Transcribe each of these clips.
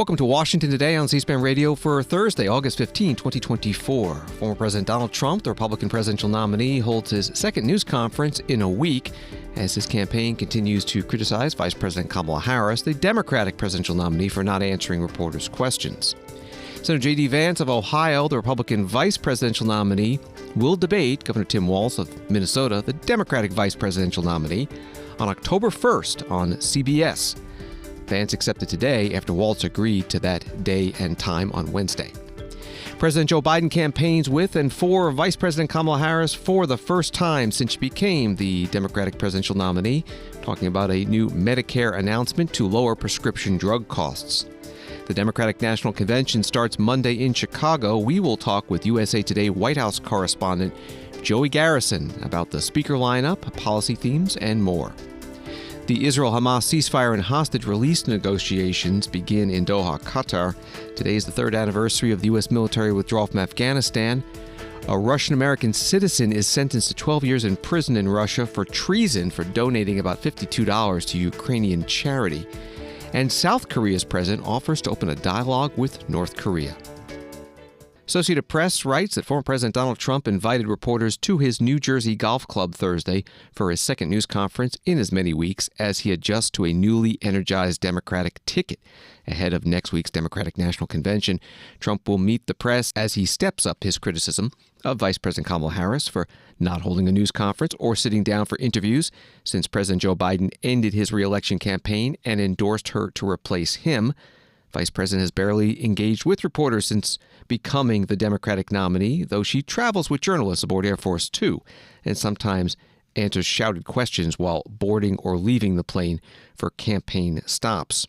Welcome to Washington Today on C-SPAN Radio for Thursday, August 15, 2024. Former President Donald Trump, the Republican presidential nominee, holds his second news conference in a week as his campaign continues to criticize Vice President Kamala Harris, the Democratic presidential nominee, for not answering reporters' questions. Senator J.D. Vance of Ohio, the Republican vice presidential nominee, will debate Governor Tim Walz of Minnesota, the Democratic vice presidential nominee, on October 1st on CBS. Vance accepted today after Walz agreed to that day and time on Wednesday. President Joe Biden campaigns with and for Vice President Kamala Harris for the first time since she became the Democratic presidential nominee, talking about a new Medicare announcement to lower prescription drug costs. The Democratic National Convention starts Monday in Chicago. We will talk with USA Today White House correspondent Joey Garrison about the speaker lineup, policy themes, and more. The Israel-Hamas ceasefire and hostage release negotiations begin in Doha, Qatar. Today is the third anniversary of the U.S. military withdrawal from Afghanistan. A Russian-American citizen is sentenced to 12 years in prison in Russia for treason for donating about $52 to Ukrainian charity. And South Korea's president offers to open a dialogue with North Korea. Associated Press writes that former President Donald Trump invited reporters to his New Jersey golf club Thursday for his second news conference in as many weeks as he adjusts to a newly energized Democratic ticket. Ahead of next week's Democratic National Convention, Trump will meet the press as he steps up his criticism of Vice President Kamala Harris for not holding a news conference or sitting down for interviews since President Joe Biden ended his re-election campaign and endorsed her to replace him. Vice President has barely engaged with reporters since becoming the Democratic nominee, though she travels with journalists aboard Air Force Two and sometimes answers shouted questions while boarding or leaving the plane for campaign stops.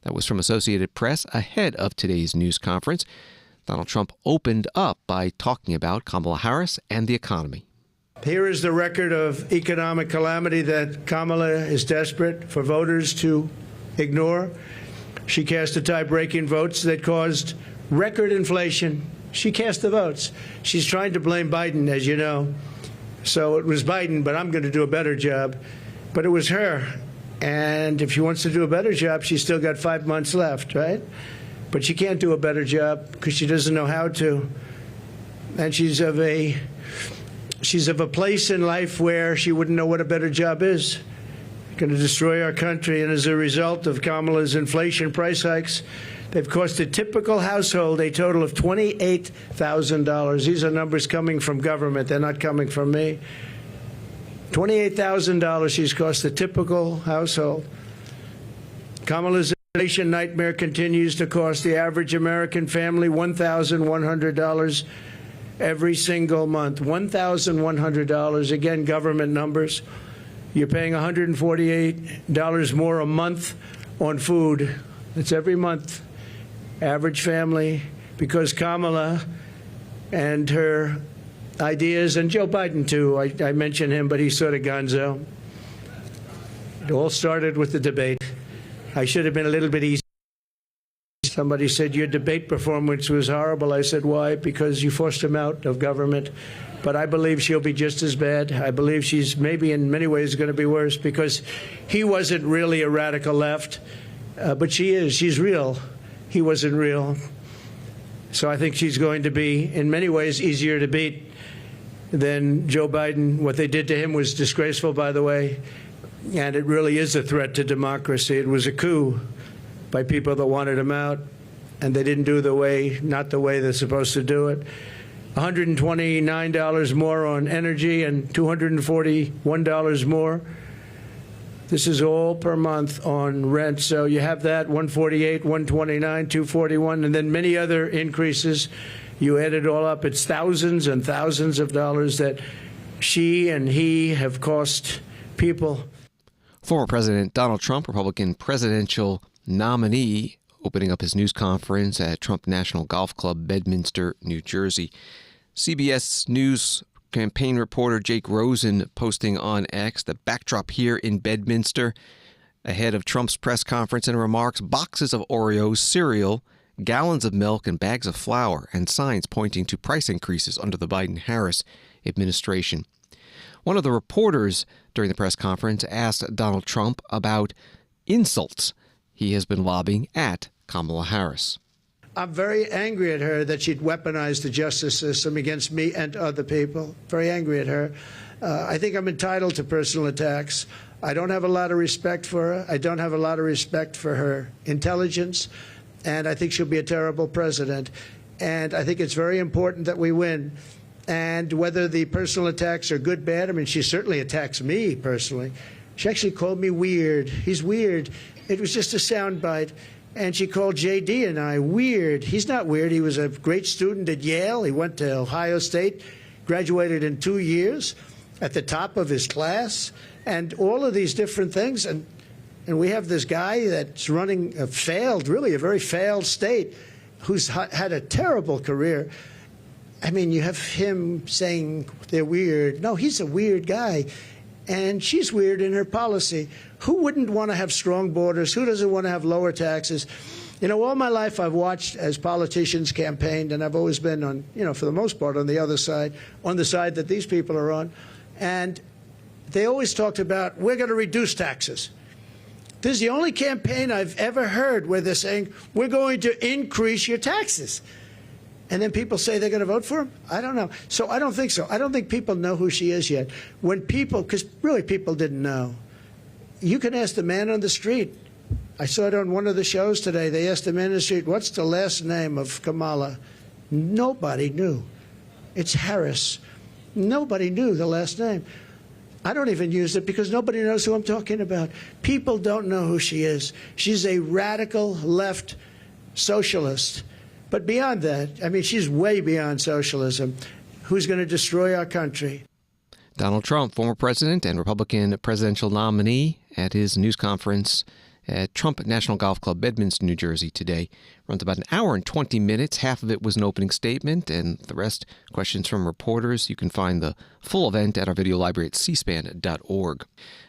That was from Associated Press ahead of today's news conference. Donald Trump opened up by talking about Kamala Harris and the economy. Here is the record of economic calamity that Kamala is desperate for voters to ignore. She cast the tie-breaking votes that caused record inflation. She cast the votes. She's trying to blame Biden, as you know. So it was Biden, but I'm going to do a better job. But it was her. And if she wants to do a better job, she's still got 5 months left, right? But she can't do a better job because she doesn't know how to. And she's of a place in life where she wouldn't know what a better job is. Going to destroy our country, and as a result of Kamala's inflation price hikes, they've cost a typical household a total of $28,000. These are numbers coming from government. They're not coming from me. $28,000 she's cost a typical household. Kamala's inflation nightmare continues to cost the average American family $1,100 every single month. $1,100, again, government numbers. You're paying $148 more a month on food. That's every month. Average family, because Kamala and her ideas, and Joe Biden too, I mention him, but he's sort of gonzo. It all started with the debate. I should have been a little bit easy. Somebody said, your debate performance was horrible. I said, why? Because you forced him out of government. But I believe she'll be just as bad. I believe she's maybe in many ways going to be worse because he wasn't really a radical left, but she is. She's real. He wasn't real. So I think she's going to be in many ways easier to beat than Joe Biden. What they did to him was disgraceful, by the way, and it really is a threat to democracy. It was a coup by people that wanted him out, and they didn't do not the way they're supposed to do it. $129 more on energy and $241 more. This is all per month on rent. So you have that, $148, $129, $241, and then many other increases. You add it all up, it's thousands and thousands of dollars that she and he have cost people. Former President Donald Trump, Republican presidential nominee, opening up his news conference at Trump National Golf Club, Bedminster, New Jersey. CBS News campaign reporter Jake Rosen posting on X, the backdrop here in Bedminster ahead of Trump's press conference and remarks, boxes of Oreos, cereal, gallons of milk, and bags of flour, and signs pointing to price increases under the Biden-Harris administration. One of the reporters during the press conference asked Donald Trump about insults he has been lobbing at Kamala Harris. I'm very angry at her that she'd weaponized the justice system against me and other people. Very angry at her. I think I'm entitled to personal attacks. I don't have a lot of respect for her. I don't have a lot of respect for her intelligence. And I think she'll be a terrible president. And I think it's very important that we win. And whether the personal attacks are good, bad, I mean, she certainly attacks me personally. She actually called me weird. He's weird. It was just a soundbite. And she called J.D. and I weird. He's not weird. He was a great student at Yale. He went to Ohio State, graduated in 2 years, at the top of his class, and all of these different things. And we have this guy that's running a very failed state, who's had a terrible career. I mean, you have him saying they're weird. No, he's a weird guy. And she's weird in her policy. Who wouldn't want to have strong borders? Who doesn't want to have lower taxes? You know, all my life I've watched as politicians campaigned, and I've always been on, for the most part, on the other side, on the side that these people are on. And they always talked about, we're going to reduce taxes. This is the only campaign I've ever heard where they're saying, we're going to increase your taxes. And then people say they're going to vote for him? I don't know. So I don't think so. I don't think people know who she is yet. When people, because really people didn't know. You can ask the man on the street. I saw it on one of the shows today. They asked the man on the street, what's the last name of Kamala? Nobody knew. It's Harris. Nobody knew the last name. I don't even use it because nobody knows who I'm talking about. People don't know who she is. She's a radical left socialist. But beyond that, I mean, she's way beyond socialism. Who's going to destroy our country? Donald Trump, former president and Republican presidential nominee, at his news conference at Trump National Golf Club, Bedminster, New Jersey today. Runs about an hour and 20 minutes. Half of it was an opening statement, and the rest questions from reporters. You can find the full event at our video library at cspan.org.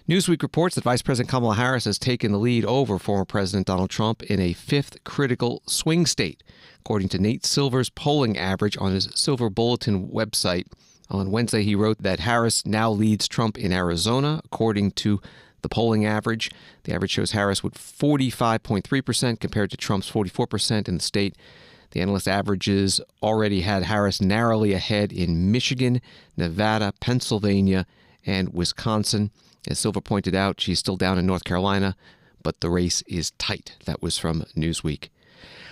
Newsweek reports that Vice President Kamala Harris has taken the lead over former President Donald Trump in a fifth critical swing state, according to Nate Silver's polling average on his Silver Bulletin website. On Wednesday, he wrote that Harris now leads Trump in Arizona, according to the polling average. The average shows Harris with 45.3% compared to Trump's 44% in the state. The analyst averages already had Harris narrowly ahead in Michigan, Nevada, Pennsylvania, and Wisconsin. As Silver pointed out, she's still down in North Carolina, but the race is tight. That was from Newsweek.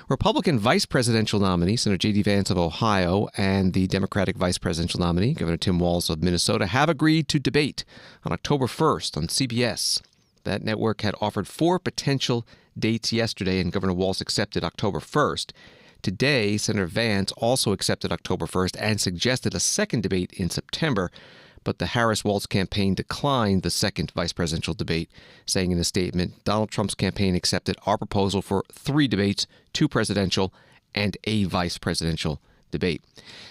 Republican vice presidential nominee, Senator J.D. Vance of Ohio, and the Democratic vice presidential nominee, Governor Tim Walz of Minnesota, have agreed to debate on October 1st on CBS. That network had offered 4 potential dates yesterday, and Governor Walz accepted October 1st. Today, Senator Vance also accepted October 1st and suggested a second debate in September. But the Harris-Walz campaign declined the second vice presidential debate, saying in a statement, Donald Trump's campaign accepted our proposal for 3 debates, 2 presidential and a vice presidential debate.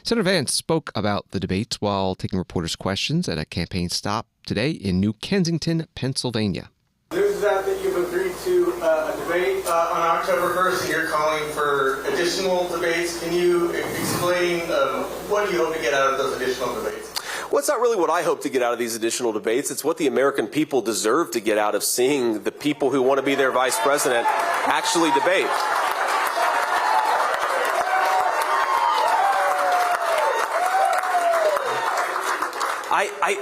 Senator Vance spoke about the debates while taking reporters' questions at a campaign stop today in New Kensington, Pennsylvania. News is out that you've agreed to a debate on October 1st, and you're calling for additional debates. Can you explain what do you hope to get out of those additional debates? Well, it's not really what I hope to get out of these additional debates. It's what the American people deserve to get out of seeing the people who want to be their vice president actually debate.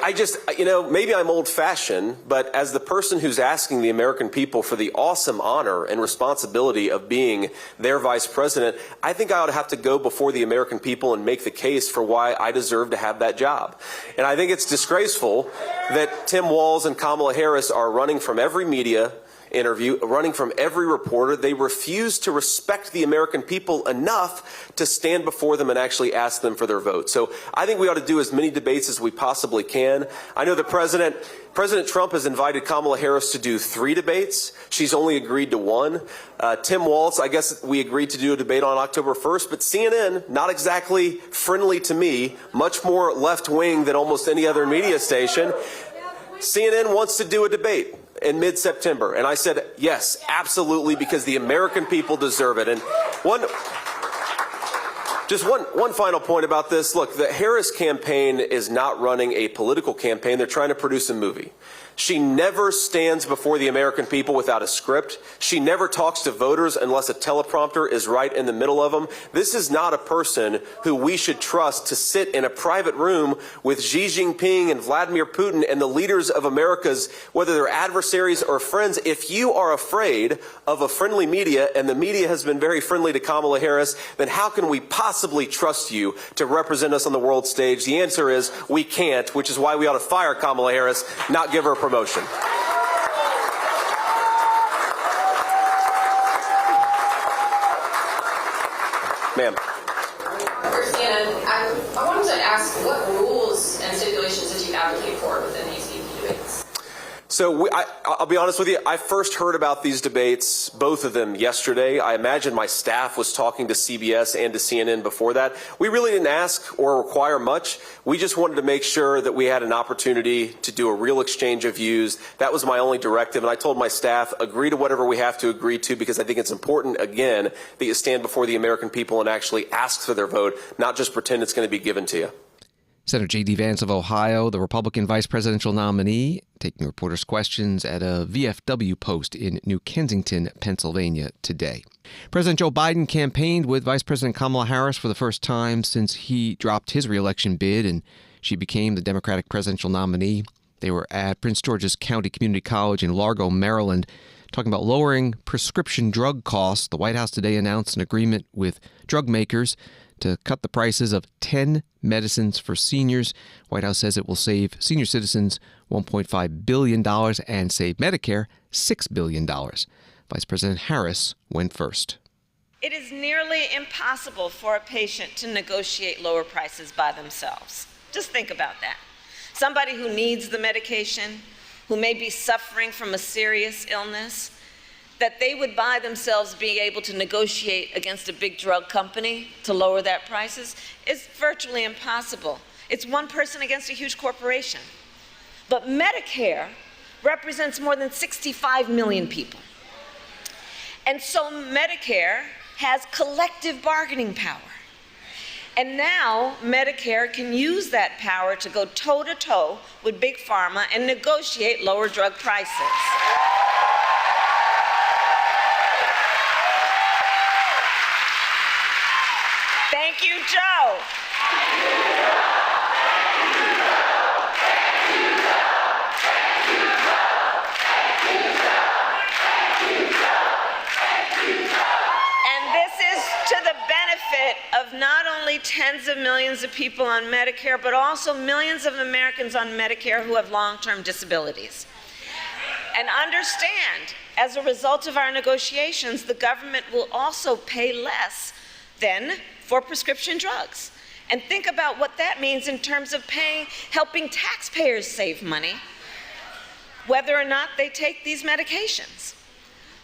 I just, maybe I'm old-fashioned, but as the person who's asking the American people for the awesome honor and responsibility of being their vice president, I think I ought to have to go before the American people and make the case for why I deserve to have that job. And I think it's disgraceful that Tim Walz and Kamala Harris are running from every media interview, running from every reporter. They refuse to respect the American people enough to stand before them and actually ask them for their vote. So I think we ought to do as many debates as we possibly can. I know that President Trump has invited Kamala Harris to do 3 debates. She's only agreed to 1. Tim Walz, I guess we agreed to do a debate on October 1st, but CNN, not exactly friendly to me, much more left-wing than almost any other media station. CNN wants to do a debate in mid-September. And I said, yes, absolutely, because the American people deserve it. And one final point about this. Look, the Harris campaign is not running a political campaign. They're trying to produce a movie. She never stands before the American people without a script. She never talks to voters unless a teleprompter is right in the middle of them. This is not a person who we should trust to sit in a private room with Xi Jinping and Vladimir Putin and the leaders of America's, whether they're adversaries or friends. If you are afraid of a friendly media, and the media has been very friendly to Kamala Harris, then how can we possibly trust you to represent us on the world stage? The answer is we can't, which is why we ought to fire Kamala Harris, not give her a promotion. Ma'am. For CNN, I wanted to ask what rules and stipulations did you advocate for within these EP debates? So I'll be honest with you, I first heard about these debates, both of them, yesterday. I imagine my staff was talking to CBS and to CNN before that. We really didn't ask or require much. We just wanted to make sure that we had an opportunity to do a real exchange of views. That was my only directive, and I told my staff, agree to whatever we have to agree to, because I think it's important, again, that you stand before the American people and actually ask for their vote, not just pretend it's going to be given to you. Senator J.D. Vance of Ohio, the Republican vice presidential nominee, taking reporters' questions at a VFW post in New Kensington, Pennsylvania today. President Joe Biden campaigned with Vice President Kamala Harris for the first time since he dropped his reelection bid and she became the Democratic presidential nominee. They were at Prince George's County Community College in Largo, Maryland, talking about lowering prescription drug costs. The White House today announced an agreement with drug makers to cut the prices of 10 medicines for seniors. White House says it will save senior citizens $1.5 billion and save Medicare $6 billion. Vice President Harris went first. It is nearly impossible for a patient to negotiate lower prices by themselves. Just think about that. Somebody who needs the medication, who may be suffering from a serious illness, that they would by themselves be able to negotiate against a big drug company to lower that prices is virtually impossible. It's one person against a huge corporation. But Medicare represents more than 65 million people. And so Medicare has collective bargaining power. And now Medicare can use that power to go toe-to-toe with Big Pharma and negotiate lower drug prices. Thank you, Joe. And this is to the benefit of not only tens of millions of people on Medicare, but also millions of Americans on Medicare who have long-term disabilities. And understand, as a result of our negotiations, the government will also pay less than for prescription drugs. And think about what that means in terms of helping taxpayers save money, whether or not they take these medications.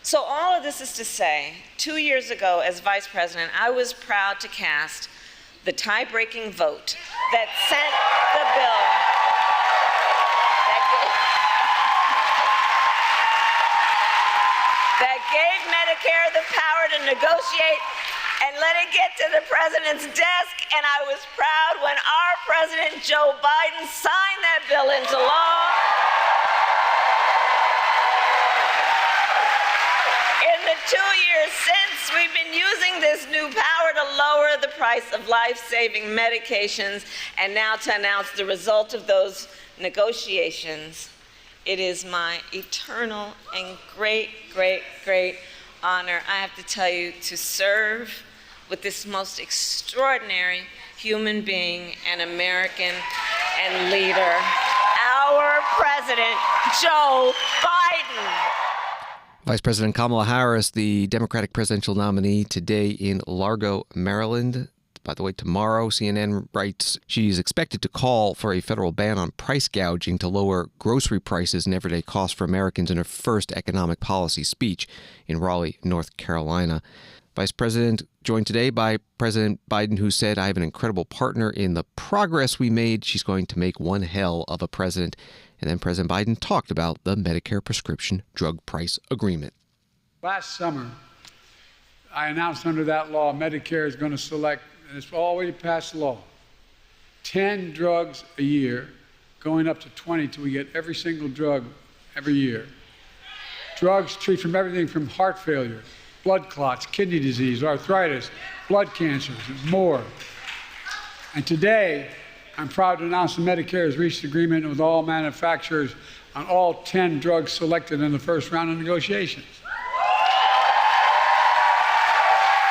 So all of this is to say, 2 years ago as vice president, I was proud to cast the tie-breaking vote that sent the bill that gave Medicare the power to negotiate and let it get to the president's desk, and I was proud when our president, Joe Biden, signed that bill into law. In the 2 years since, we've been using this new power to lower the price of life-saving medications, and now to announce the result of those negotiations. It is my eternal and great, great, great honor, I have to tell you, to serve with this most extraordinary human being and American and leader, our President, Joe Biden. Vice President Kamala Harris, the Democratic presidential nominee, today in Largo, Maryland. By the way, tomorrow, CNN writes she's expected to call for a federal ban on price gouging to lower grocery prices and everyday costs for Americans in her first economic policy speech in Raleigh, North Carolina. Vice President joined today by President Biden, who said, "I have an incredible partner in the progress we made. She's going to make one hell of a president." And then President Biden talked about the Medicare prescription drug price agreement. Last summer, I announced under that law, Medicare is going to select, and it's already passed law, 10 drugs a year going up to 20 till we get every single drug every year. Drugs treat from everything from heart failure, blood clots, kidney disease, arthritis, blood cancers, and more. And today, I'm proud to announce that Medicare has reached agreement with all manufacturers on all 10 drugs selected in the first round of negotiations.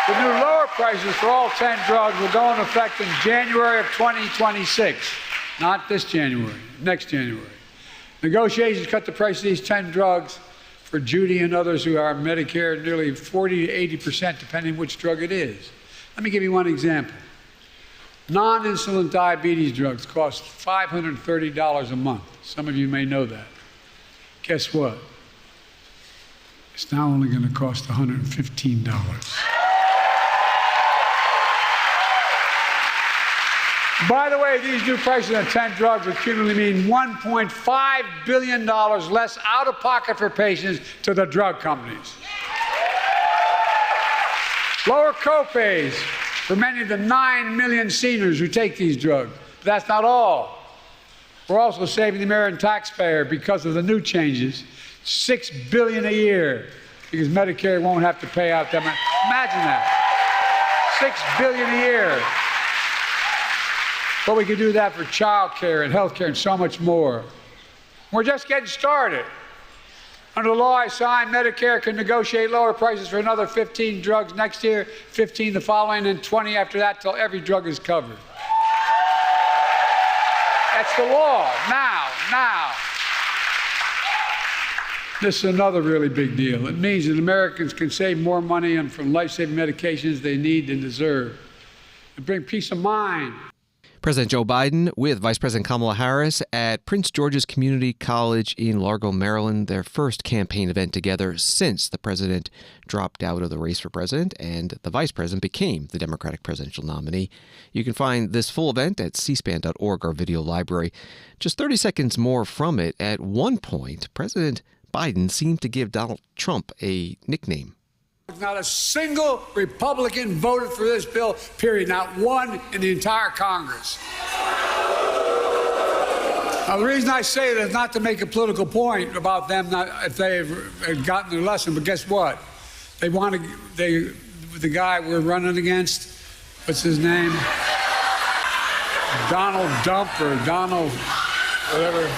The new lower prices for all 10 drugs will go into effect in January of 2026, not this January, next January. Negotiations cut the price of these 10 drugs for Judy and others who are Medicare nearly 40 to 80%, depending which drug it is. Let me give you one example. Non-insulin diabetes drugs cost $530 a month. Some of you may know that. Guess what? It's now only going to cost $115. By the way, these new prices on 10 drugs will cumulatively mean $1.5 billion less out of pocket for patients to the drug companies. Lower copays for many of the 9 million seniors who take these drugs. But that's not all. We're also saving the American taxpayer because of the new changes, $6 billion a year, because Medicare won't have to pay out them. Imagine that, $6 billion a year. But we could do that for child care and health care and so much more. We're just getting started. Under the law I signed, Medicare can negotiate lower prices for another 15 drugs next year, 15 the following, and 20 after that till every drug is covered. That's the law, now. This is another really big deal. It means that Americans can save more money on from life-saving medications they need and deserve, and bring peace of mind. President Joe Biden with Vice President Kamala Harris at Prince George's Community College in Largo, Maryland, their first campaign event together since the president dropped out of the race for president and the vice president became the Democratic presidential nominee. You can find this full event at cspan.org, our video library. Just 30 seconds more from it. At one point, President Biden seemed to give Donald Trump a nickname. Not a single Republican voted for this bill, period. Not one in the entire Congress. Now, the reason I say that is not to make a political point about them, not if they've gotten their lesson, but guess what? They want to, the guy we're running against, what's his name? Donald Dump or Donald, whatever.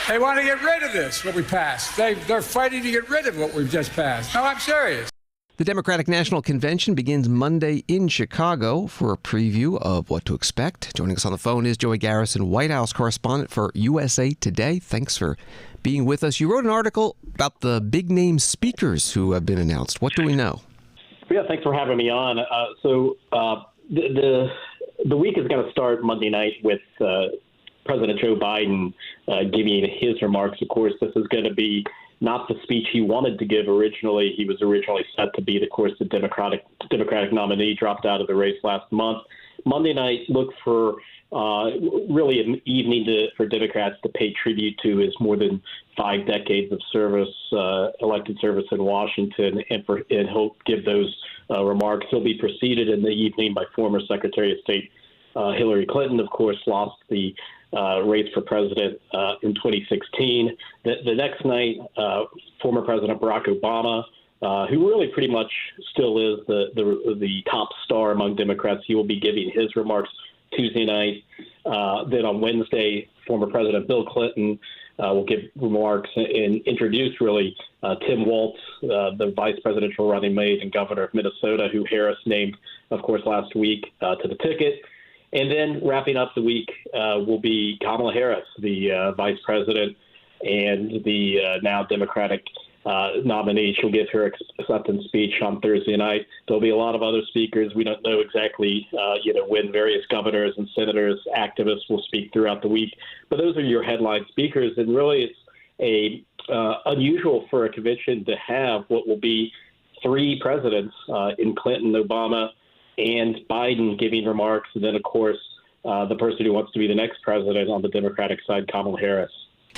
They want to get rid of this, what we passed. They're fighting to get rid of what we've just passed. No, I'm serious. The Democratic National Convention begins Monday in Chicago. For a preview of what to expect, joining us on the phone is Joey Garrison, White House correspondent for USA Today. Thanks for being with us. You wrote an article about the big-name speakers who have been announced. What do we know? Yeah, thanks for having me on. The week is going to start Monday night with President Joe Biden giving his remarks. Of course, this is going to be not the speech he wanted to give originally. He was originally set to be, of course, the Democratic nominee, dropped out of the race last month. Monday night, look for really an evening for Democrats to pay tribute to his more than 5 decades of service, elected service in Washington, and he'll give those remarks. He'll be preceded in the evening by former Secretary of State Hillary Clinton, of course, lost the race for president in 2016. The next night, former President Barack Obama, who really pretty much still is the top star among Democrats, he will be giving his remarks Tuesday night. Then on Wednesday, former President Bill Clinton will give remarks and introduce really Tim Walz, the vice presidential running mate and governor of Minnesota, who Harris named, of course, last week to the ticket. And then wrapping up the week will be Kamala Harris, the vice president and the now Democratic nominee. She'll give her acceptance speech on Thursday night. There'll be a lot of other speakers. We don't know exactly, when various governors and senators, activists will speak throughout the week. But those are your headline speakers. And really, it's unusual for a convention to have what will be 3 presidents in Clinton, Obama, and Biden giving remarks, and then, of course, the person who wants to be the next president on the Democratic side, Kamala Harris.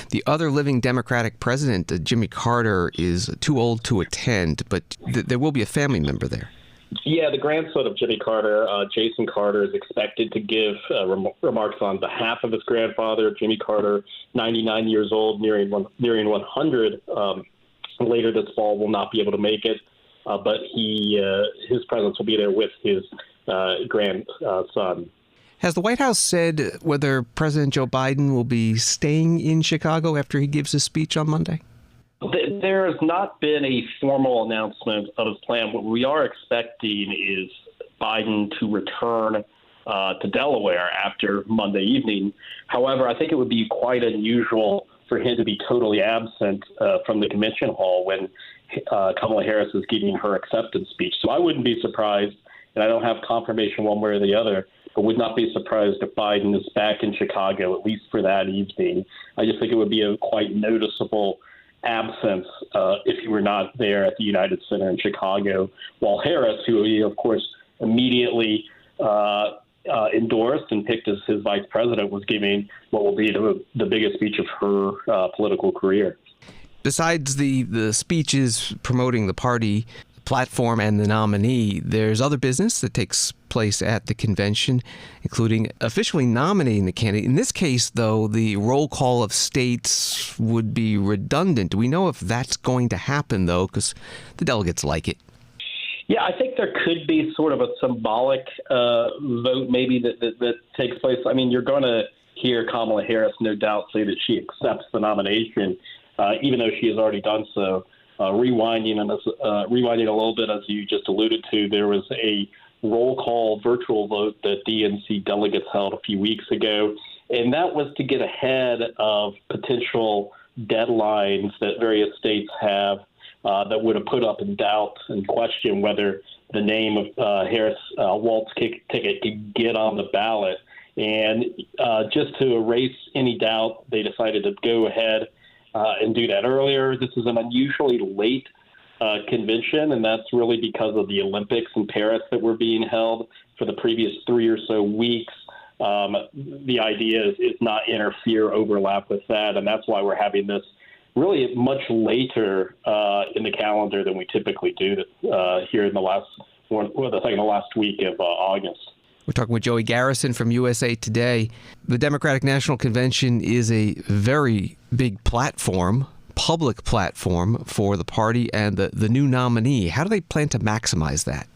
The other living Democratic president, Jimmy Carter, is too old to attend, but there will be a family member there. Yeah, the grandson of Jimmy Carter, Jason Carter, is expected to give remarks on behalf of his grandfather, Jimmy Carter, 99 years old, nearing 100. Later this fall, will not be able to make it, but his presence will be there with his grandson. Has the White House said whether President Joe Biden will be staying in Chicago after he gives his speech on Monday? There has not been a formal announcement of his plan. What we are expecting is Biden to return to Delaware after Monday evening. However, I think it would be quite unusual for him to be totally absent from the convention hall when Kamala Harris is giving her acceptance speech. So I wouldn't be surprised, and I don't have confirmation one way or the other, but would not be surprised if Biden is back in Chicago, at least for that evening. I just think it would be a quite noticeable absence if he were not there at the United Center in Chicago, while Harris, who he, of course, immediately endorsed and picked as his vice president, was giving what will be the biggest speech of her political career. Besides the speeches promoting the party platform and the nominee, there's other business that takes place at the convention, including officially nominating the candidate. In this case, though, the roll call of states would be redundant. Do we know if that's going to happen, though, because the delegates like it? Yeah, I think there could be sort of a symbolic vote maybe that takes place. I mean, you're going to hear Kamala Harris, no doubt, say that she accepts the nomination, even though she has already done so. Rewinding a little bit, as you just alluded to, there was a roll call virtual vote that DNC delegates held a few weeks ago, and that was to get ahead of potential deadlines that various states have that would have put up in doubt and question whether the name of Harris Walz ticket could get on the ballot. And just to erase any doubt, they decided to go ahead and do that earlier. This is an unusually late convention, and that's really because of the Olympics in Paris that were being held for the previous 3 or so weeks. The idea is not interfere, overlap with that, and that's why we're having this really much later in the calendar than we typically do here in the last week of August. We're talking with Joey Garrison from USA Today. The Democratic National Convention is a very big platform, public platform for the party and the new nominee. How do they plan to maximize that?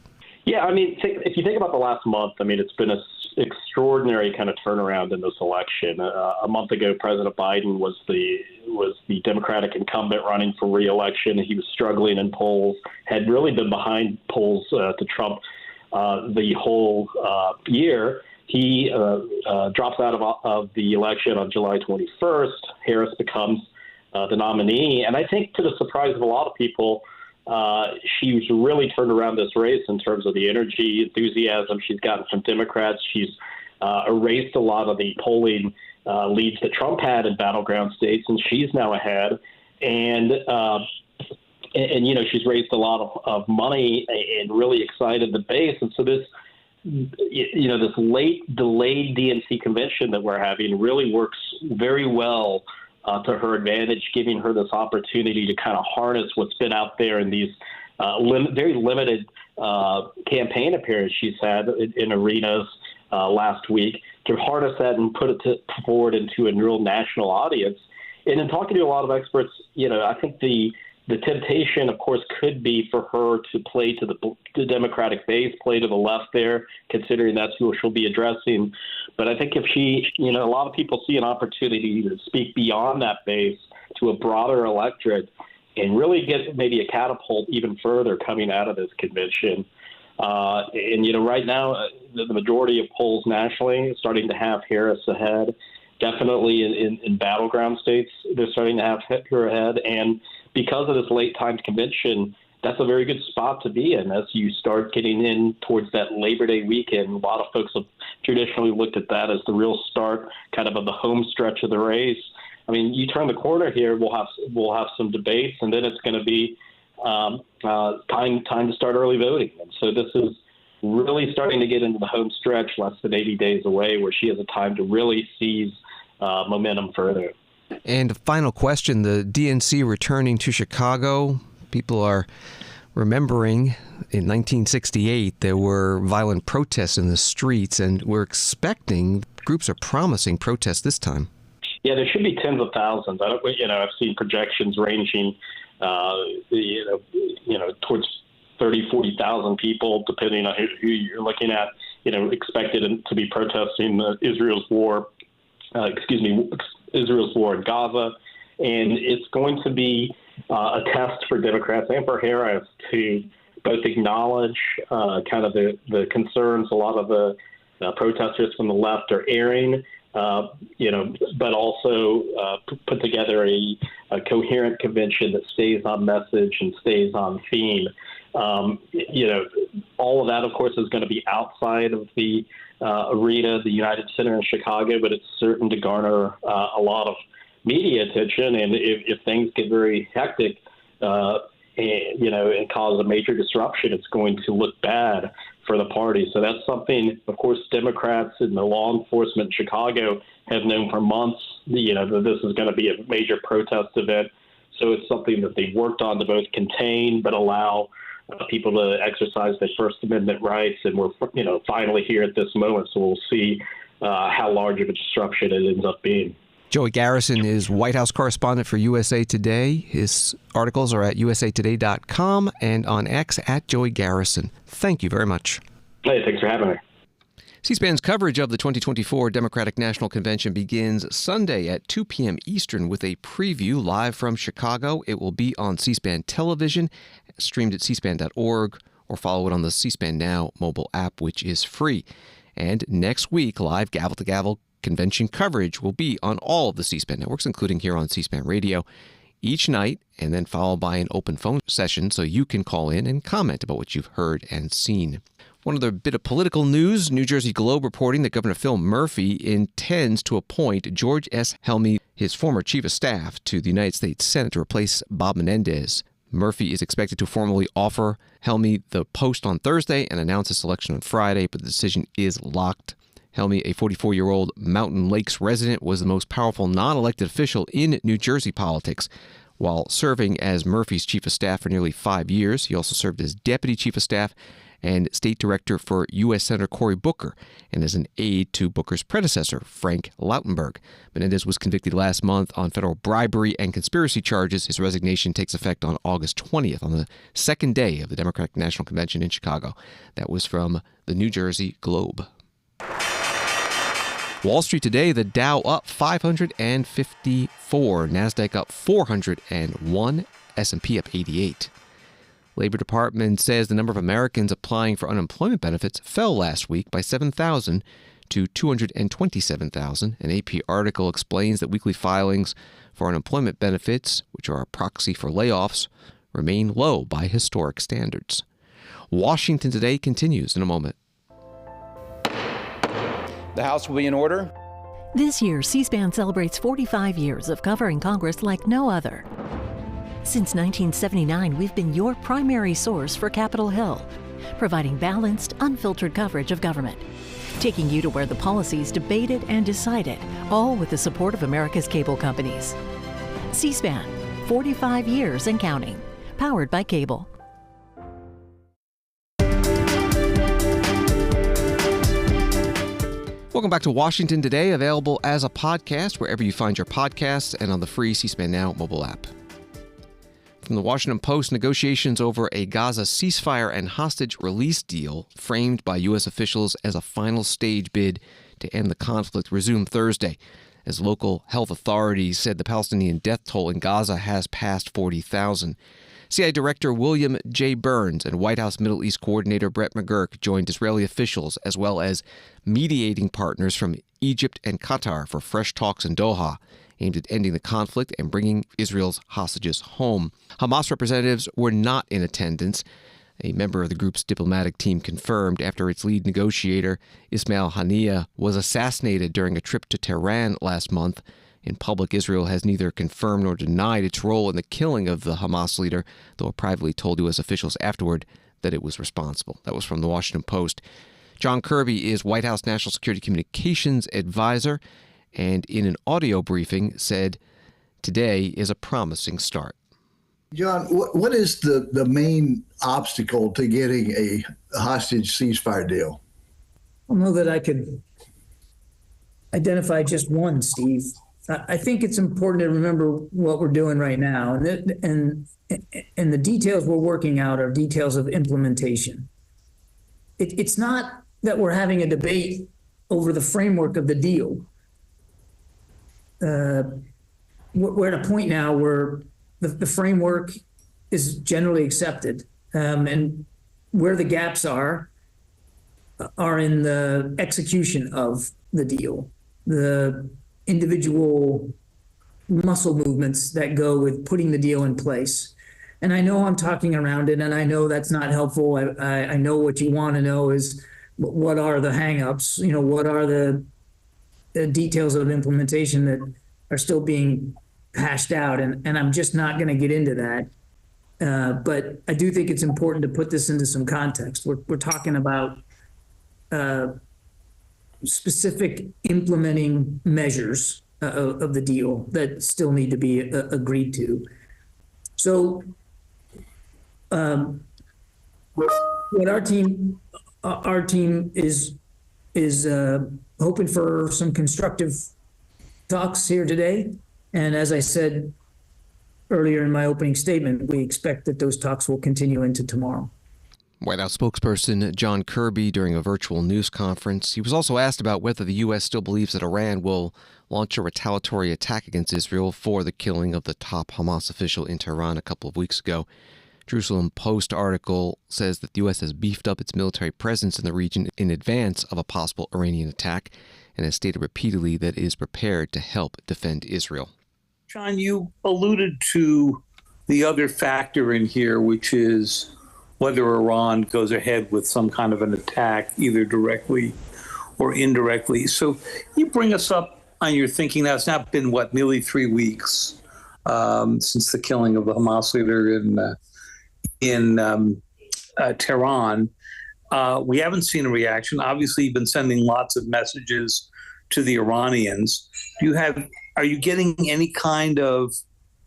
Yeah, I mean, if you think about the last month, I mean, it's been an extraordinary kind of turnaround in this election. A month ago, President Biden was the Democratic incumbent running for re-election. He was struggling in polls, had really been behind polls to Trump the whole year. He drops out of the election on July 21st. Harris becomes the nominee. And I think to the surprise of a lot of people, she's really turned around this race in terms of the energy, enthusiasm she's gotten from Democrats. She's erased a lot of the polling leads that Trump had in battleground states, and she's now ahead. And you know, she's raised a lot of money and really excited the base. And so this, you know, this late delayed DNC convention that we're having really works very well to her advantage, giving her this opportunity to kind of harness what's been out there in these very limited campaign appearances she's had in arenas last week, to harness that and put it forward into a real national audience. And in talking to a lot of experts, you know, I think the temptation, of course, could be for her to play to the Democratic base, play to the left there, considering that's who she'll be addressing. But I think if she, you know, a lot of people see an opportunity to speak beyond that base to a broader electorate and really get maybe a catapult even further coming out of this convention. And, you know, right now, the majority of polls nationally are starting to have Harris ahead. Definitely in battleground states, they're starting to have her ahead. And because of this late-timed convention, that's a very good spot to be in as you start getting in towards that Labor Day weekend. A lot of folks have traditionally looked at that as the real start kind of the home stretch of the race. I mean, you turn the corner here, we'll have some debates, and then it's going to be time to start early voting. And so this is really starting to get into the home stretch, less than 80 days away, where she has a time to really seize momentum further. And a final question, the DNC returning to Chicago, people are Remembering in 1968, there were violent protests in the streets, and we're expecting, groups are promising protests this time. Yeah, there should be tens of thousands. I've seen projections ranging, towards 30, 40,000 people, depending on who you're looking at, expected to be protesting Israel's war in Gaza. And it's going to be a test for Democrats and for Harris to both acknowledge kind of the concerns a lot of the protesters from the left are airing, but also put together a coherent convention that stays on message and stays on theme. All of that, of course, is going to be outside of the arena, the United Center in Chicago, but it's certain to garner a lot of media attention. And if things get very hectic, and cause a major disruption, it's going to look bad for the party. So that's something, of course, Democrats and the law enforcement in Chicago have known for months, that this is going to be a major protest event. So it's something that they've worked on to both contain but allow people to exercise their First Amendment rights. And we're, finally here at this moment. So we'll see how large of a disruption it ends up being. Joey Garrison is White House correspondent for USA Today. His articles are at usatoday.com and on X at Joey Garrison. Thank you very much. Hey, thanks for having me. C-SPAN's coverage of the 2024 Democratic National Convention begins Sunday at 2 p.m. Eastern with a preview live from Chicago. It will be on C-SPAN television, streamed at cspan.org, or follow it on the C-SPAN Now mobile app, which is free. And next week, live gavel-to-gavel convention coverage will be on all of the C-SPAN networks, including here on C-SPAN Radio, each night, and then followed by an open phone session so you can call in and comment about what you've heard and seen. One other bit of political news, New Jersey Globe reporting that Governor Phil Murphy intends to appoint George S. Helmy, his former chief of staff, to the United States Senate to replace Bob Menendez. Murphy is expected to formally offer Helmy the post on Thursday and announce his selection on Friday, but the decision is locked. Helmy, a 44-year-old Mountain Lakes resident, was the most powerful non-elected official in New Jersey politics. While serving as Murphy's chief of staff for nearly 5 years, he also served as deputy chief of staff and state director for U.S. Senator Cory Booker, and as an aide to Booker's predecessor, Frank Lautenberg. Menendez was convicted last month on federal bribery and conspiracy charges. His resignation takes effect on August 20th, on the second day of the Democratic National Convention in Chicago. That was from the New Jersey Globe. Wall Street today, the Dow up 554, NASDAQ up 401, S&P up 88. Labor Department says the number of Americans applying for unemployment benefits fell last week by 7,000 to 227,000. An AP article explains that weekly filings for unemployment benefits, which are a proxy for layoffs, remain low by historic standards. Washington today continues in a moment. The House will be in order. This year, C-SPAN celebrates 45 years of covering Congress like no other. Since 1979, we've been your primary source for Capitol Hill, providing balanced, unfiltered coverage of government, taking you to where the policies debated and decided, all with the support of America's cable companies. C-SPAN, 45 years and counting, powered by cable. Welcome back to Washington Today, available as a podcast wherever you find your podcasts and on the free C-SPAN Now mobile app. From the Washington Post, negotiations over a Gaza ceasefire and hostage release deal framed by U.S. officials as a final stage bid to end the conflict resumed Thursday, as local health authorities said the Palestinian death toll in Gaza has passed 40,000. CIA Director William J. Burns and White House Middle East Coordinator Brett McGurk joined Israeli officials as well as mediating partners from Egypt and Qatar for fresh talks in Doha, aimed at ending the conflict and bringing Israel's hostages home. Hamas representatives were not in attendance. A member of the group's diplomatic team confirmed after its lead negotiator, Ismail Haniyeh, was assassinated during a trip to Tehran last month. In public, Israel has neither confirmed nor denied its role in the killing of the Hamas leader, though it privately told U.S. officials afterward that it was responsible. That was from the Washington Post. John Kirby is White House National Security Communications Advisor, and in an audio briefing said today is a promising start. John, what is the main obstacle to getting a hostage ceasefire deal? I don't know that I could identify just one, Steve. I think it's important to remember what we're doing right now, and the details we're working out are details of implementation. It's not that we're having a debate over the framework of the deal. We're at a point now where the framework is generally accepted, and where the gaps are in the execution of the deal, the individual muscle movements that go with putting the deal in place. And I know I'm talking around it, and I know that's not helpful. I know what you want to know is what are the hangups, what are the details of implementation that are still being hashed out, and I'm just not going to get into that. But I do think it's important to put this into some context. We're talking about specific implementing measures of the deal that still need to be agreed to. So what our team is hoping for some constructive talks here today. And as I said earlier in my opening statement, we expect that those talks will continue into tomorrow. White House spokesperson John Kirby during a virtual news conference. He was also asked about whether the U.S. still believes that Iran will launch a retaliatory attack against Israel for the killing of the top Hamas official in Tehran a couple of weeks ago. Jerusalem Post article says that the U.S. has beefed up its military presence in the region in advance of a possible Iranian attack and has stated repeatedly that it is prepared to help defend Israel. John, you alluded to the other factor in here, which is whether Iran goes ahead with some kind of an attack, either directly or indirectly. So you bring us up on your thinking. Now, it's not been, nearly 3 weeks since the killing of the Hamas leader in Tehran. We haven't seen a reaction. Obviously, you've been sending lots of messages to the Iranians. Are you getting any kind of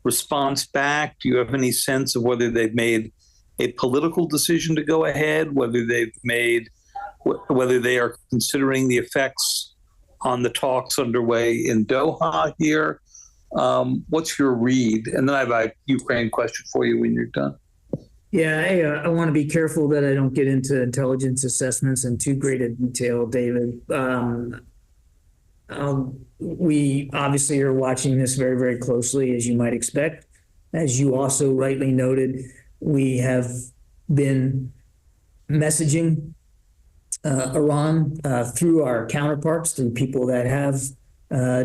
response back? Do you have any sense of whether they've made a political decision to go ahead, whether they are considering the effects on the talks underway in Doha here? What's your read? And then I have a Ukraine question for you when you're done. Yeah, I want to be careful that I don't get into intelligence assessments in too great a detail, David. We obviously are watching this very, very closely, as you might expect. As you also rightly noted, we have been messaging Iran through our counterparts, through people that have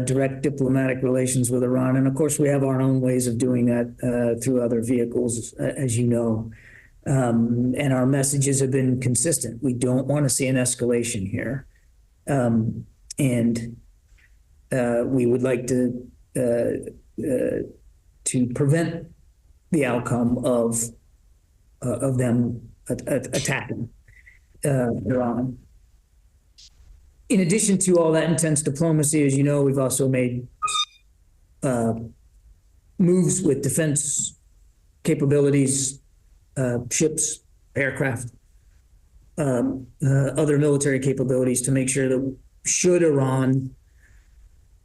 direct diplomatic relations with Iran. And of course, we have our own ways of doing that through other vehicles, as you know. And our messages have been consistent. We don't want to see an escalation here. And we would like to prevent the outcome of them attacking Iran. In addition to all that intense diplomacy, as you know, we've also made moves with defense capabilities, ships, aircraft, other military capabilities to make sure that should Iran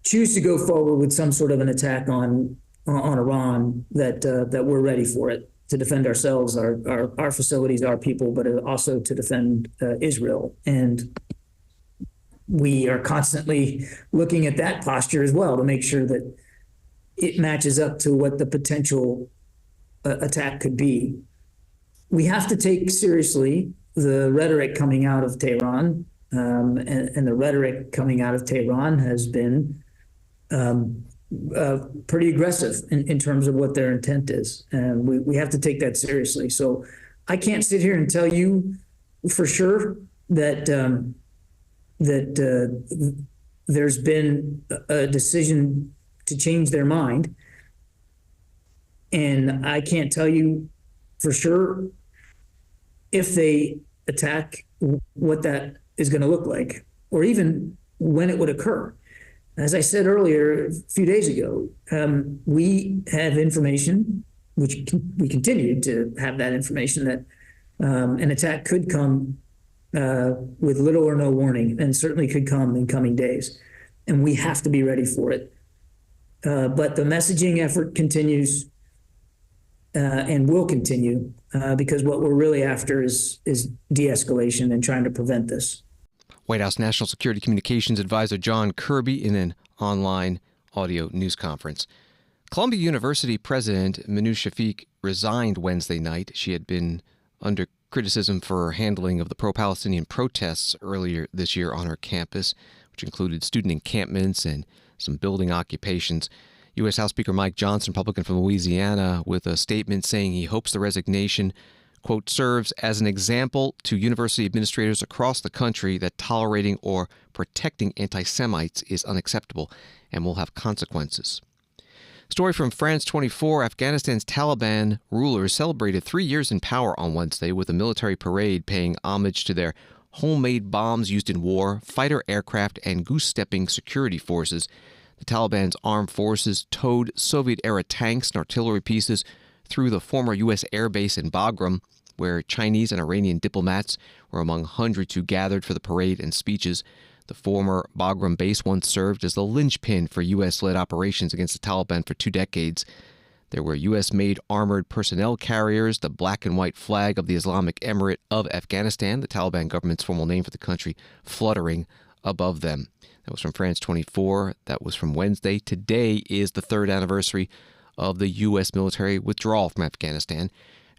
choose to go forward with some sort of an attack on Iran, that we're ready for it, to defend ourselves, our facilities, our people, but also to defend Israel. And we are constantly looking at that posture as well to make sure that it matches up to what the potential attack could be. We have to take seriously the rhetoric coming out of Tehran, and the rhetoric coming out of Tehran has been pretty aggressive in terms of what their intent is. And we have to take that seriously. So I can't sit here and tell you for sure that there's been a decision to change their mind. And I can't tell you for sure if they attack what that is going to look like, or even when it would occur. As I said earlier, a few days ago, we have information we continue to have that information, that an attack could come with little or no warning, and certainly could come in coming days. And we have to be ready for it. But the messaging effort continues and will continue because what we're really after is de-escalation and trying to prevent this. White House National Security Communications Advisor John Kirby in an online audio news conference. Columbia University President Minu Shafiq resigned Wednesday night. She had been under criticism for her handling of the pro-Palestinian protests earlier this year on her campus, which included student encampments and some building occupations. U.S. House Speaker Mike Johnson, Republican from Louisiana, with a statement saying he hopes the resignation, quote, serves as an example to university administrators across the country that tolerating or protecting anti-Semites is unacceptable and will have consequences. Story from France 24, Afghanistan's Taliban rulers celebrated 3 years in power on Wednesday with a military parade paying homage to their homemade bombs used in war, fighter aircraft, and goose-stepping security forces. The Taliban's armed forces towed Soviet-era tanks and artillery pieces through the former U.S. air base in Bagram, where Chinese and Iranian diplomats were among hundreds who gathered for the parade and speeches. The former Bagram base once served as the linchpin for U.S.-led operations against the Taliban for 2 decades. There were U.S.-made armored personnel carriers, the black and white flag of the Islamic Emirate of Afghanistan, the Taliban government's formal name for the country, fluttering above them. That was from France 24. That was from Wednesday. Today is the 3rd anniversary of the U.S. military withdrawal from Afghanistan.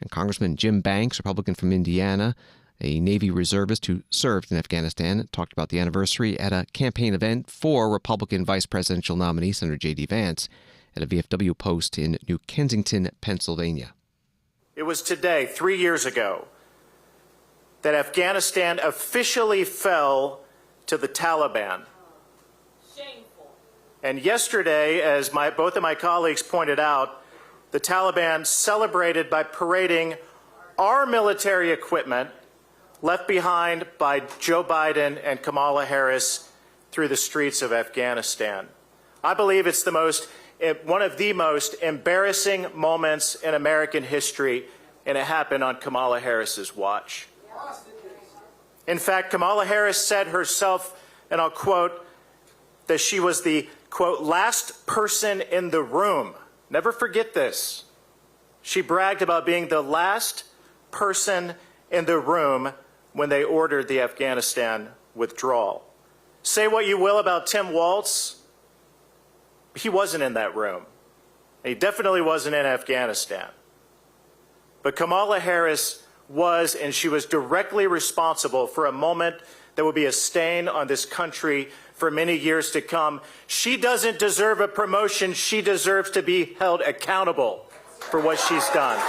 And Congressman Jim Banks, Republican from Indiana, a Navy reservist who served in Afghanistan, talked about the anniversary at a campaign event for Republican vice presidential nominee Senator J.D. Vance at a VFW post in New Kensington, Pennsylvania. It was today, 3 years ago, that Afghanistan officially fell to the Taliban. Shameful. And yesterday, as both of my colleagues pointed out, the Taliban celebrated by parading our military equipment left behind by Joe Biden and Kamala Harris through the streets of Afghanistan. I believe it's one of the most embarrassing moments in American history, and it happened on Kamala Harris's watch. In fact, Kamala Harris said herself, and I'll quote, that she was the, quote, last person in the room. Never forget this. She bragged about being the last person in the room when they ordered the Afghanistan withdrawal. Say what you will about Tim Walz, he wasn't in that room. He definitely wasn't in Afghanistan. But Kamala Harris was, and she was directly responsible for a moment that will be a stain on this country for many years to come. She doesn't deserve a promotion. She deserves to be held accountable for what she's done.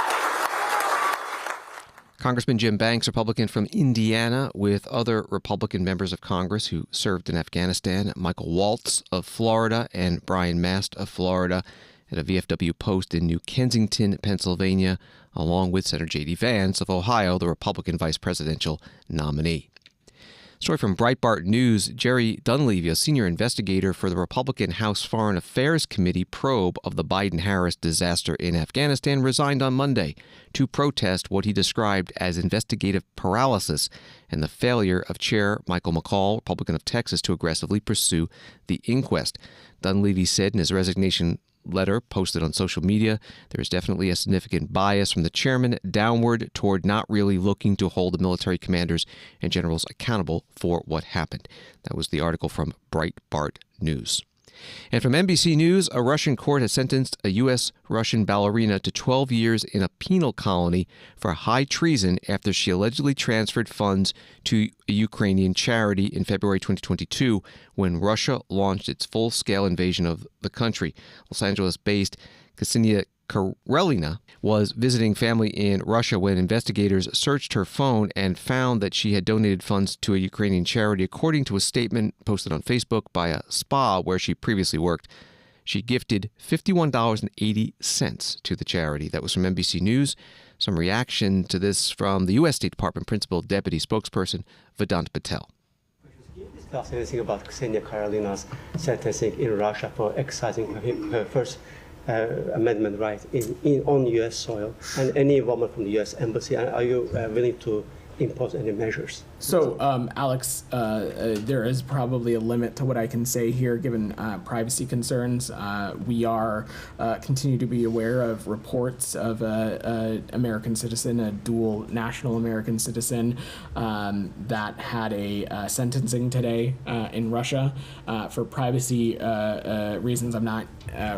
Congressman Jim Banks, Republican from Indiana, with other Republican members of Congress who served in Afghanistan, Michael Walz of Florida and Brian Mast of Florida, at a VFW post in New Kensington, Pennsylvania, along with Senator J.D. Vance of Ohio, the Republican vice presidential nominee. Story from Breitbart News. Jerry Dunleavy, a senior investigator for the Republican House Foreign Affairs Committee probe of the Biden-Harris disaster in Afghanistan, resigned on Monday to protest what he described as investigative paralysis and the failure of Chair Michael McCaul, Republican of Texas, to aggressively pursue the inquest. Dunleavy said in his resignation letter posted on social media, there is definitely a significant bias from the chairman downward toward not really looking to hold the military commanders and generals accountable for what happened. That was the article from Breitbart News. And from NBC News, a Russian court has sentenced a U.S.-Russian ballerina to 12 years in a penal colony for high treason after she allegedly transferred funds to a Ukrainian charity in February 2022 when Russia launched its full-scale invasion of the country. Los Angeles-based Ksenia Karelina was visiting family in Russia when investigators searched her phone and found that she had donated funds to a Ukrainian charity. According to a statement posted on Facebook by a spa where she previously worked, she gifted $51.80 to the charity. That was from NBC News. Some reaction to this from the U.S. State Department Principal Deputy Spokesperson Vedant Patel. Discuss anything about Ksenia Karelina's sentencing in Russia for exercising her first amendment right on U.S. soil, and any involvement from the U.S. Embassy? Are you willing to impose any measures? So, Alex, there is probably a limit to what I can say here, given privacy concerns. We are continue to be aware of reports of an American citizen, a dual national American citizen, that had a sentencing today in Russia. For privacy reasons, I'm not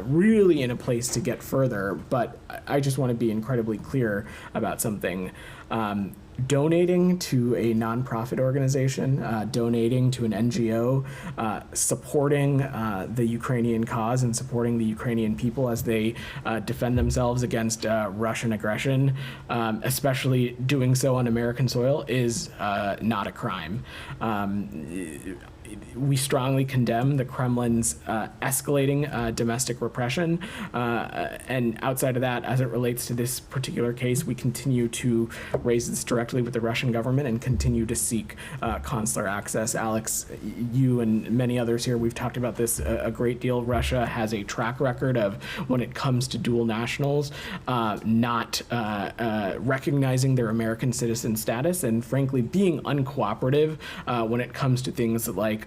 really in a place to get further, but I just want to be incredibly clear about something. Donating to a nonprofit organization, donating to an NGO, supporting the Ukrainian cause and supporting the Ukrainian people as they defend themselves against Russian aggression, especially doing so on American soil, is not a crime. We strongly condemn the Kremlin's escalating domestic repression. And outside of that, as it relates to this particular case, we continue to raise this directly with the Russian government and continue to seek consular access. Alex, you and many others here, we've talked about this a great deal. Russia has a track record of, when it comes to dual nationals, not recognizing their American citizen status and, frankly, being uncooperative when it comes to things like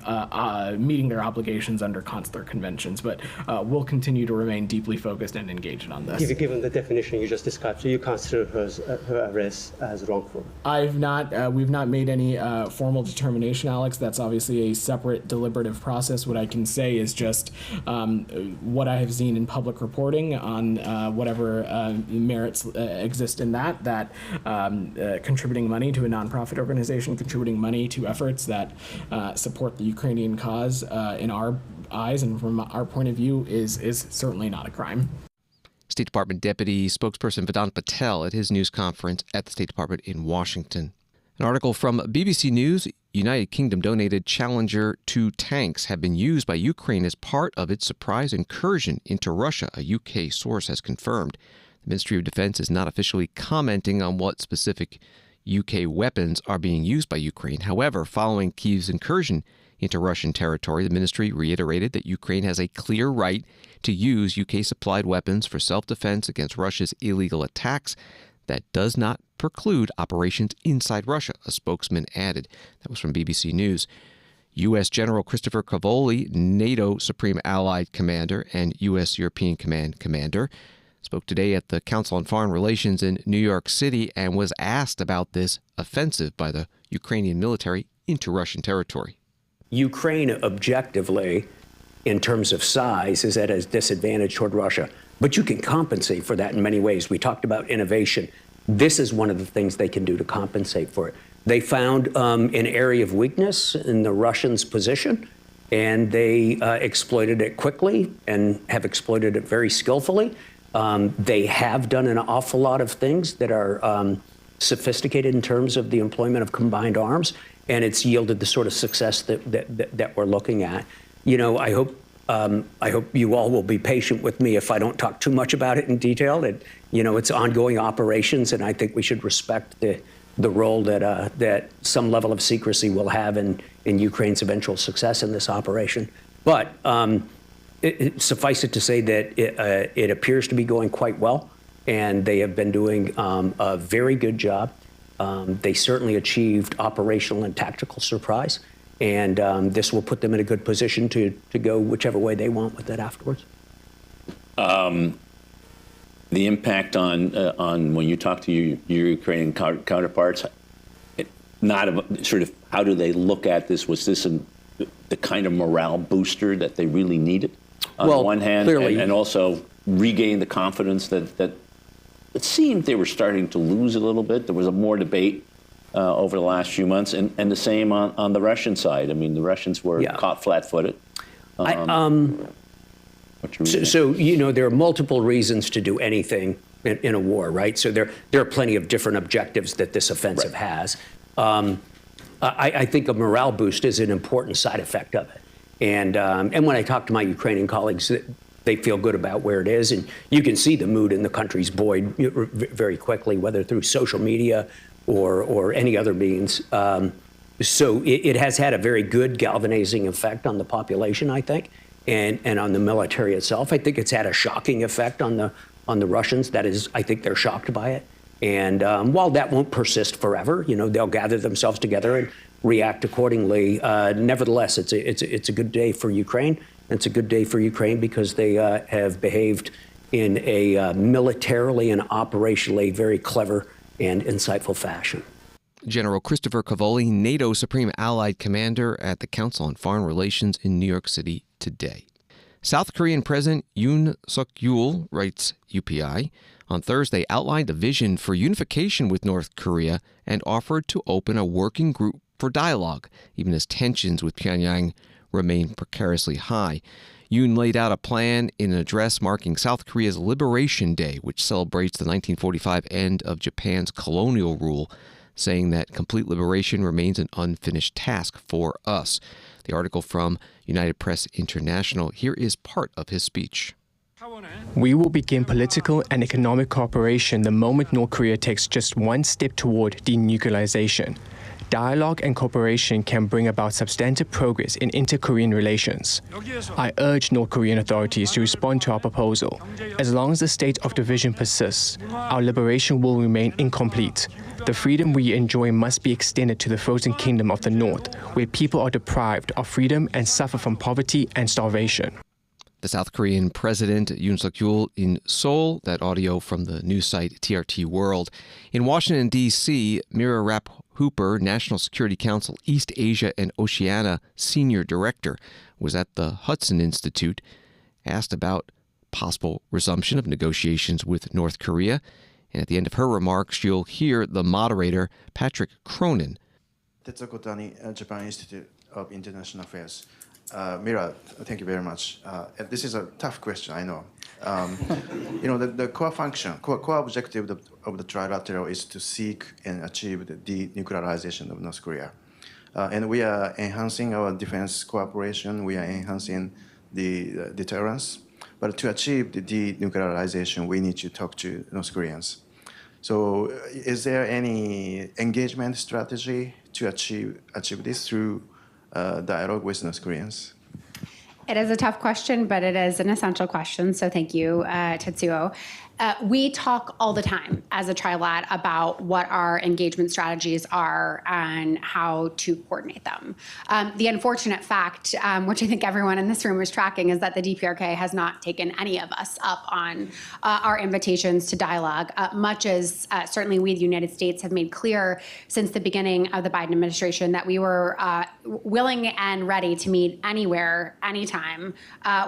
meeting their obligations under consular conventions. But we'll continue to remain deeply focused and engaged on this. Given the definition you just described, do you consider her arrest as wrongful? We've not made any formal determination, Alex. That's obviously a separate deliberative process. What I can say is just what I have seen in public reporting on whatever merits exist in that contributing money to a nonprofit organization, contributing money to efforts that support the Ukrainian cause, in our eyes and from our point of view, is certainly not a crime. State Department Deputy Spokesperson Vedant Patel at his news conference at the State Department in Washington. An article from BBC News: United Kingdom donated Challenger 2 tanks have been used by Ukraine as part of its surprise incursion into Russia, a UK source has confirmed. The Ministry of Defense is not officially commenting on what specific UK weapons are being used by Ukraine. However, following Kyiv's incursion into Russian territory, the ministry reiterated that Ukraine has a clear right to use UK-supplied weapons for self-defense against Russia's illegal attacks. That does not preclude operations inside Russia, a spokesman added. That was from BBC News. U.S. General Christopher Cavoli, NATO Supreme Allied Commander and U.S. European Command Commander, spoke today at the Council on Foreign Relations in New York City and was asked about this offensive by the Ukrainian military into Russian territory. Ukraine, objectively, in terms of size, is at a disadvantage toward Russia. But you can compensate for that in many ways. We talked about innovation. This is one of the things they can do to compensate for it. They found an area of weakness in the Russians' position, and they exploited it quickly and have exploited it very skillfully. They have done an awful lot of things that are sophisticated in terms of the employment of combined arms, and it's yielded the sort of success that we're looking at. You know, I hope you all will be patient with me if I don't talk too much about it in detail. It's ongoing operations, and I think we should respect the role that some level of secrecy will have in Ukraine's eventual success in this operation. But suffice it to say that it appears to be going quite well, and they have been doing a very good job. They certainly achieved operational and tactical surprise, and this will put them in a good position to go whichever way they want with it afterwards. The impact on when you talk to your Ukrainian counterparts, sort of how do they look at this? Was this the kind of morale booster that they really needed on the one hand, and also regain the confidence that it seemed they were starting to lose a little bit? There was more debate over the last few months, and the same on the Russian side. I mean, the Russians were caught flat-footed. So, there are multiple reasons to do anything in a war, right? So there are plenty of different objectives that this offensive has. I think a morale boost is an important side effect of it. And when I talk to my Ukrainian colleagues, they feel good about where it is. And you can see the mood in the country's buoyed very quickly, whether through social media or any other means. So it has had a very good galvanizing effect on the population, I think. and on the military itself. I think it's had a shocking effect on the Russians. That is, I think they're shocked by it. And while that won't persist forever, they'll gather themselves together and react accordingly. Nevertheless, it's a good day for Ukraine. And it's a good day for Ukraine because they have behaved in a militarily and operationally very clever and insightful fashion. General Christopher Cavoli, NATO Supreme Allied Commander at the Council on Foreign Relations in New York City today. South Korean President Yoon Suk-yeol, writes UPI, on Thursday outlined a vision for unification with North Korea and offered to open a working group for dialogue, even as tensions with Pyongyang remain precariously high. Yoon laid out a plan in an address marking South Korea's Liberation Day, which celebrates the 1945 end of Japan's colonial rule, saying that complete liberation remains an unfinished task for us. The article from United Press International. Here is part of his speech. We will begin political and economic cooperation the moment North Korea takes just one step toward denuclearization. Dialogue and cooperation can bring about substantive progress in inter-Korean relations. I urge North Korean authorities to respond to our proposal. As long as the state of division persists, our liberation will remain incomplete. The freedom we enjoy must be extended to the frozen kingdom of the North, where people are deprived of freedom and suffer from poverty and starvation. The South Korean President Yoon Suk-yeol in Seoul. That audio from the news site TRT World. In Washington, D.C., Mira Rapp-Hooper, National Security Council East Asia and Oceania Senior Director, was at the Hudson Institute, asked about possible resumption of negotiations with North Korea. And at the end of her remarks, you'll hear the moderator, Patrick Cronin. Tetsuko Japan Institute of International Affairs. Mira, thank you very much. This is a tough question, I know. The core function, core objective of the trilateral is to seek and achieve the denuclearization of North Korea. And we are enhancing our defense cooperation. We are enhancing the deterrence. But to achieve the denuclearization, we need to talk to North Koreans. So is there any engagement strategy to achieve this through dialogue with North Koreans? It is a tough question, but it is an essential question. So thank you, Tetsuo. We talk all the time as a trilat about what our engagement strategies are and how to coordinate them. The unfortunate fact, which I think everyone in this room is tracking, is that the DPRK has not taken any of us up on our invitations to dialogue, much as certainly we, the United States, have made clear since the beginning of the Biden administration that we were willing and ready to meet anywhere, anytime,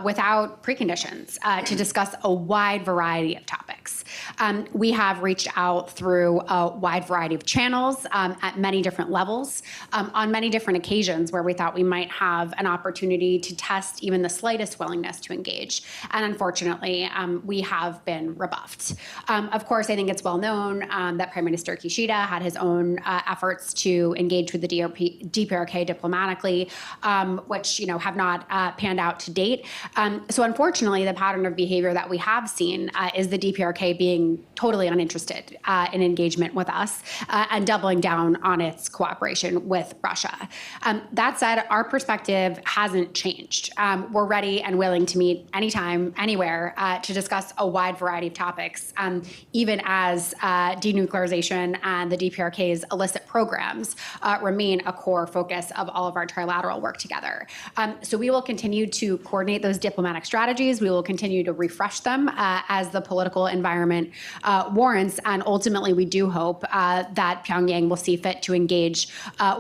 without preconditions, to discuss a wide variety of topics. We have reached out through a wide variety of channels at many different levels, on many different occasions where we thought we might have an opportunity to test even the slightest willingness to engage. And unfortunately, we have been rebuffed. Of course, I think it's well known that Prime Minister Kishida had his own efforts to engage with the DPRK diplomatically, which have not panned out to date. So unfortunately, the pattern of behavior that we have seen is the DPRK being totally uninterested in engagement with us and doubling down on its cooperation with Russia. That said, our perspective hasn't changed. We're ready and willing to meet anytime, anywhere, to discuss a wide variety of topics, even as denuclearization and the DPRK's illicit programs remain a core focus of all of our trilateral work together. So we will continue to coordinate those diplomatic strategies. We will continue to refresh them as the political environment warrants. And ultimately, we do hope that Pyongyang will see fit to engage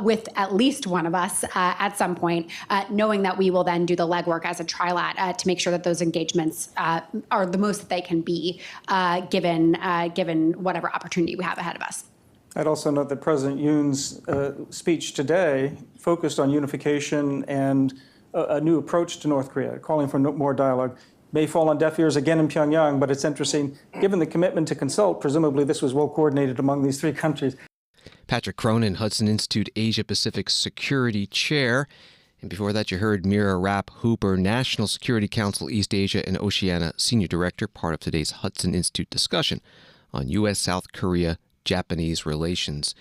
with at least one of us at some point, knowing that we will then do the legwork as a trilat to make sure that those engagements are the most that they can be, given whatever opportunity we have ahead of us. I'd also note that President Yoon's speech today focused on unification and a new approach to North Korea, calling for more dialogue. May fall on deaf ears again in Pyongyang, but it's interesting. Given the commitment to consult, presumably this was well coordinated among these three countries. Patrick Cronin, Hudson Institute Asia Pacific Security Chair. And before that, you heard Mira Rapp-Hooper, National Security Council East Asia and Oceania Senior Director, part of today's Hudson Institute discussion on U.S.-South Korea-Japanese relations.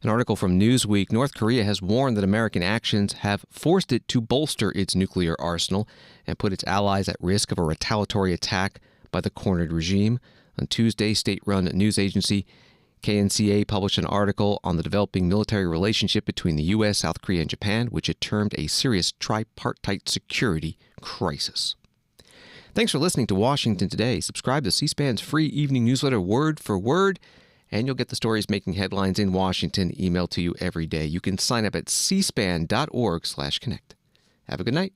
An article from Newsweek: North Korea has warned that American actions have forced it to bolster its nuclear arsenal and put its allies at risk of a retaliatory attack by the cornered regime. On Tuesday, state-run news agency KNCA published an article on the developing military relationship between the U.S., South Korea, and Japan, which it termed a serious tripartite security crisis. Thanks for listening to Washington Today. Subscribe to C-SPAN's free evening newsletter, Word for Word, and you'll get the stories making headlines in Washington emailed to you every day. You can sign up at cspan.org/connect. Have a good night.